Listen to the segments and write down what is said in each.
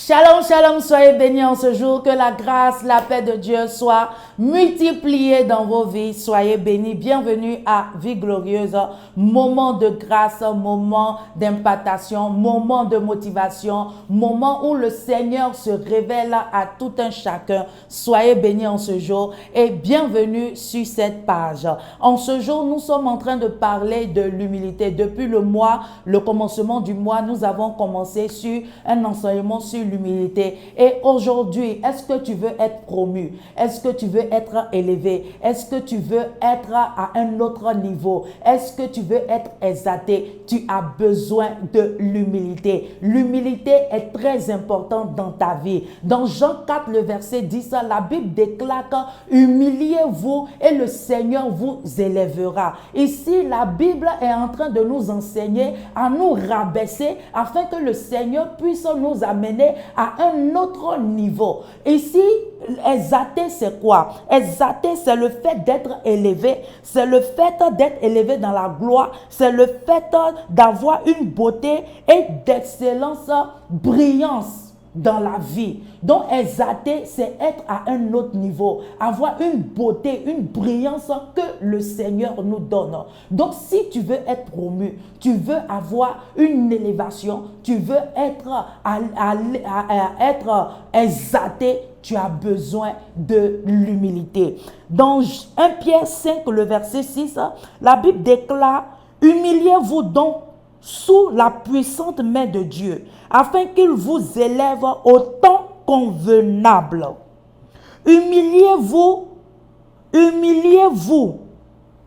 Shalom, shalom, soyez bénis en ce jour, que la grâce, la paix de Dieu soit multipliée dans vos vies. Soyez bénis, bienvenue à Vie Glorieuse, moment de grâce, moment d'impactation, moment de motivation, moment où le Seigneur se révèle à tout un chacun. Soyez bénis en ce jour et bienvenue sur cette page. En ce jour, nous sommes en train de parler de l'humilité. Depuis le commencement du mois, nous avons commencé sur un enseignement sur l'humilité. Et aujourd'hui, est-ce que tu veux être promu? Est-ce que tu veux être élevé? Est-ce que tu veux être à un autre niveau? Est-ce que tu veux être exalté? Tu as besoin de l'humilité. L'humilité est très importante dans ta vie. Dans Jean 4, le verset 10, la Bible déclare que humiliez-vous et le Seigneur vous élèvera. Ici, la Bible est en train de nous enseigner à nous rabaisser afin que le Seigneur puisse nous amener à un autre niveau. Ici, exalter, c'est quoi? Exalter, c'est le fait d'être élevé, c'est le fait d'être élevé dans la gloire, c'est le fait d'avoir une beauté et d'excellence, brillance dans la vie. Donc, exalter, c'est être à un autre niveau, avoir une beauté, une brillance que le Seigneur nous donne. Donc, si tu veux être promu, tu veux avoir une élévation, tu veux être exalté, tu as besoin de l'humilité. Dans 1 Pierre 5, le verset 6, la Bible déclare « Humiliez-vous donc sous la puissante main de Dieu, afin qu'il vous élève au temps convenable. » Humiliez-vous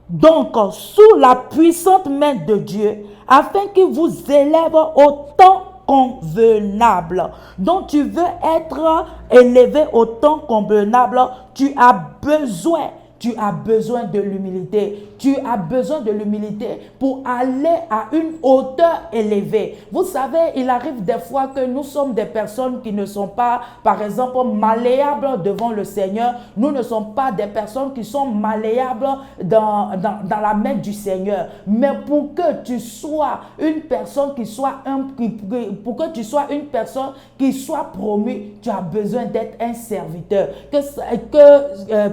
donc sous la puissante main de Dieu, afin qu'il vous élève au temps convenable. Donc tu veux être élevé au temps convenable, tu as besoin de l'humilité. Tu as besoin de l'humilité pour aller à une hauteur élevée. Vous savez, il arrive des fois que nous sommes des personnes qui ne sont pas, par exemple, malléables devant le Seigneur. Nous ne sommes pas des personnes qui sont malléables dans la main du Seigneur. Mais pour que tu sois une personne qui soit promue, tu as besoin d'être un serviteur.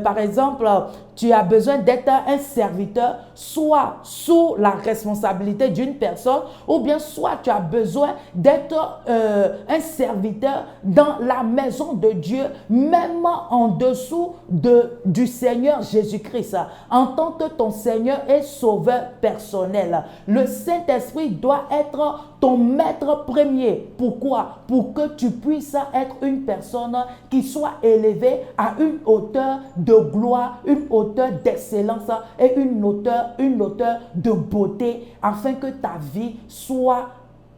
Par exemple, tu as besoin d'être un serviteur, soit sous la responsabilité d'une personne, ou bien soit tu as besoin d'être un serviteur dans la maison de Dieu, même en dessous du Seigneur Jésus-Christ, en tant que ton Seigneur et Sauveur personnel. Le Saint-Esprit doit être ton maître premier. Pourquoi? Pour que tu puisses être une personne qui soit élevée à une hauteur de gloire, une hauteur d'excellence et une hauteur de beauté, afin que ta vie soit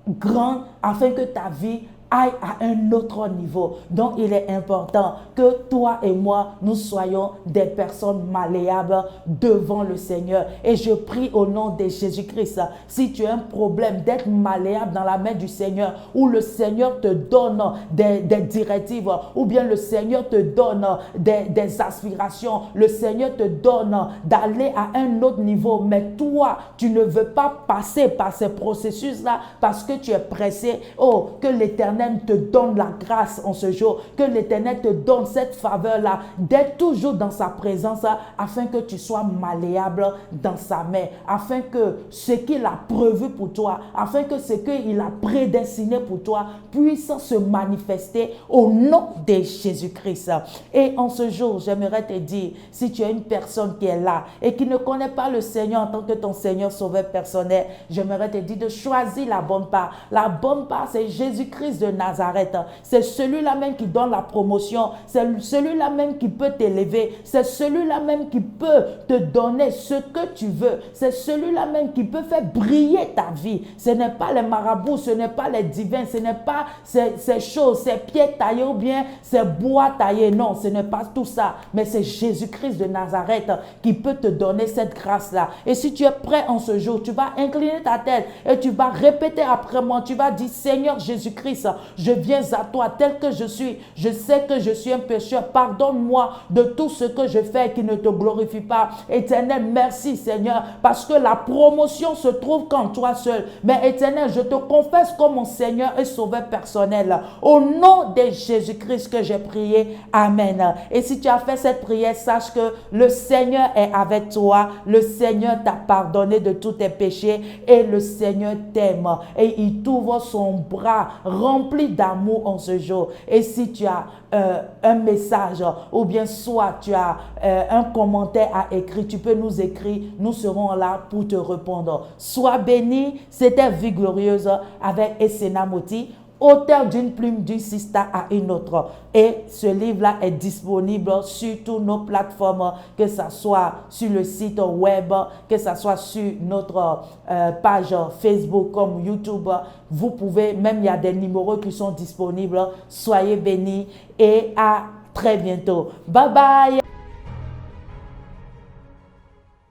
grande, afin que ta vie aille à un autre niveau. Donc, il est important que toi et moi, nous soyons des personnes malléables devant le Seigneur. Et je prie au nom de Jésus-Christ, si tu as un problème d'être malléable dans la main du Seigneur, où le Seigneur te donne des directives, ou bien le Seigneur te donne des aspirations, le Seigneur te donne d'aller à un autre niveau, mais toi, tu ne veux pas passer par ces processus-là parce que tu es pressé. Oh, que l'Éternel te donne la grâce en ce jour, que l'Éternel te donne cette faveur-là, d'être toujours dans sa présence, afin que tu sois malléable dans sa main, afin que ce qu'il a prévu pour toi, afin que ce qu'il a prédestiné pour toi puisse se manifester au nom de Jésus-Christ. Et en ce jour, j'aimerais te dire, si tu es une personne qui est là et qui ne connaît pas le Seigneur en tant que ton Seigneur Sauveur personnel, j'aimerais te dire de choisir la bonne part. La bonne part, c'est Jésus-Christ de Nazareth. C'est celui-là même qui donne la promotion. C'est celui-là même qui peut t'élever. C'est celui-là même qui peut te donner ce que tu veux. C'est celui-là même qui peut faire briller ta vie. Ce n'est pas les marabouts, ce n'est pas les divins, ce n'est pas ces choses, ces pierres taillées ou bien ces bois taillés. Non, ce n'est pas tout ça. Mais c'est Jésus-Christ de Nazareth qui peut te donner cette grâce-là. Et si tu es prêt en ce jour, tu vas incliner ta tête et tu vas répéter après moi. Tu vas dire, Seigneur Jésus-Christ, Je viens à toi tel que je suis. Je sais que je suis un pécheur. Pardonne-moi de tout ce que je fais qui ne te glorifie pas. Éternel, merci Seigneur, parce que la promotion se trouve qu'en toi seul. Mais Éternel, je te confesse comme mon Seigneur et Sauveur personnel. Au nom de Jésus-Christ que j'ai prié. Amen. Et si tu as fait cette prière, sache que le Seigneur est avec toi. Le Seigneur t'a pardonné de tous tes péchés et le Seigneur t'aime. Et il t'ouvre son bras rempli d'amour en ce jour. Et si tu as un message ou bien soit tu as un commentaire à écrire, tu peux nous écrire. Nous serons là pour te répondre. Sois béni. C'était Vie Glorieuse avec Essena Moti, auteur d'une plume d'une sista à une autre. Et ce livre-là est disponible sur toutes nos plateformes, que ce soit sur le site web, que ce soit sur notre page Facebook comme YouTube. Vous pouvez, même il y a des numéros qui sont disponibles. Soyez bénis et à très bientôt. Bye bye.